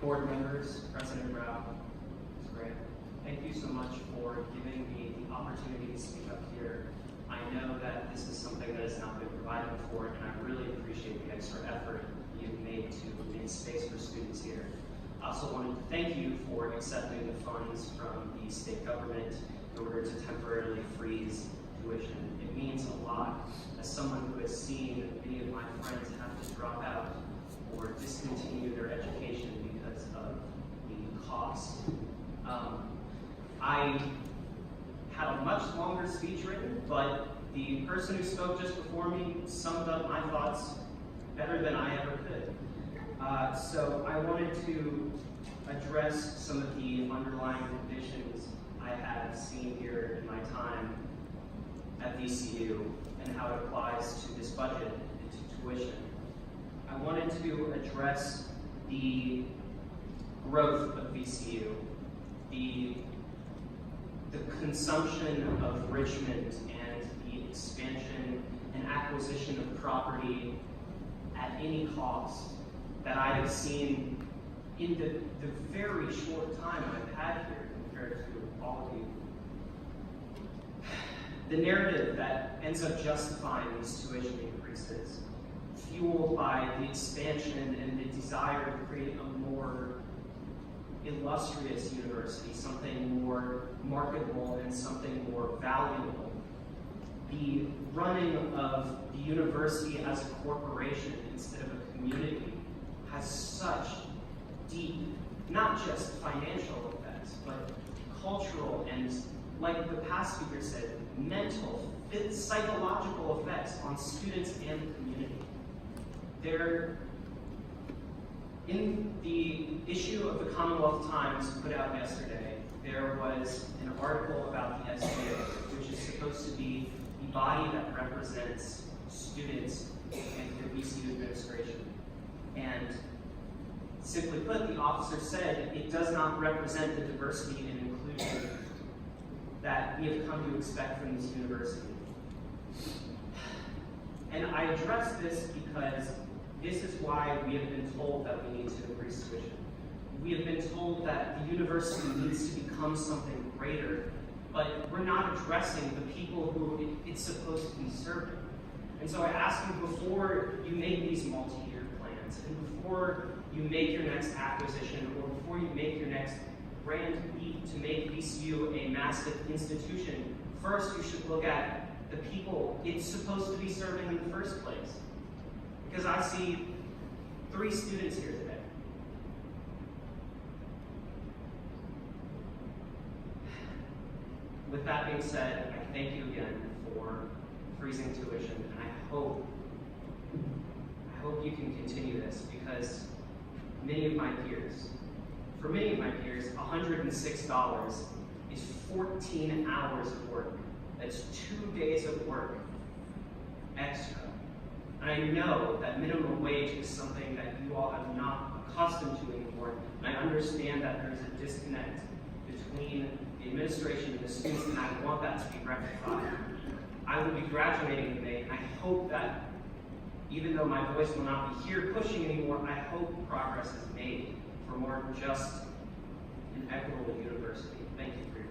board members, President Rao, Ms. Grant, thank you so much for giving me the opportunity to speak up here. I know that this is something that has not been provided before, and I really appreciate the extra effort you've made to make space for students here. I also wanted to thank you for accepting the funds from the state government in order to temporarily freeze tuition. It means a lot as someone who has seen many of my friends have to drop out or discontinue their education because of the cost. I had a much longer speech written, but the person who spoke just before me summed up my thoughts better than I ever could. So I wanted to address some of the underlying conditions I have seen here in my time at VCU and how it applies to this budget and to tuition. I wanted to address the growth of VCU, the consumption of Richmond and the expansion and acquisition of property at any cost that I have seen in the very short time I've had here compared to all of you. The narrative that ends up justifying these tuition increases, fueled by the expansion and the desire to create a more illustrious university, something more marketable and something more valuable. The running of the university as a corporation instead of a community has such deep, not just financial effects, but cultural and, like the past speaker said, mental, psychological effects on students and the community. In the issue of the Commonwealth Times put out yesterday, there was an article about the SBA, which is supposed to be the body that represents students and the VCU administration. And simply put, the officer said it does not represent the diversity and inclusion that we have come to expect from this university. And I address this because this is why we have been told that we need to increase tuition. We have been told that the university needs to become something greater, but we're not addressing the people who it's supposed to be serving. And so I ask you, before you make these multi-year plans, and before you make your next acquisition, or before you make your next grand leap to make VCU a massive institution, first you should look at the people it's supposed to be serving in the first place. Because I see 3 students here today. With that being said, I thank you again for freezing tuition, and I hope you can continue this, because for many of my peers, $106 is 14 hours of work. That's 2 days of work extra. And I know that minimum wage is something that you all have not accustomed to anymore. And I understand that there's a disconnect between the administration and the students, and I want that to be rectified. I will be graduating in May, and I hope that, even though my voice will not be here pushing anymore, I hope progress is made for more just and equitable university. Thank you for your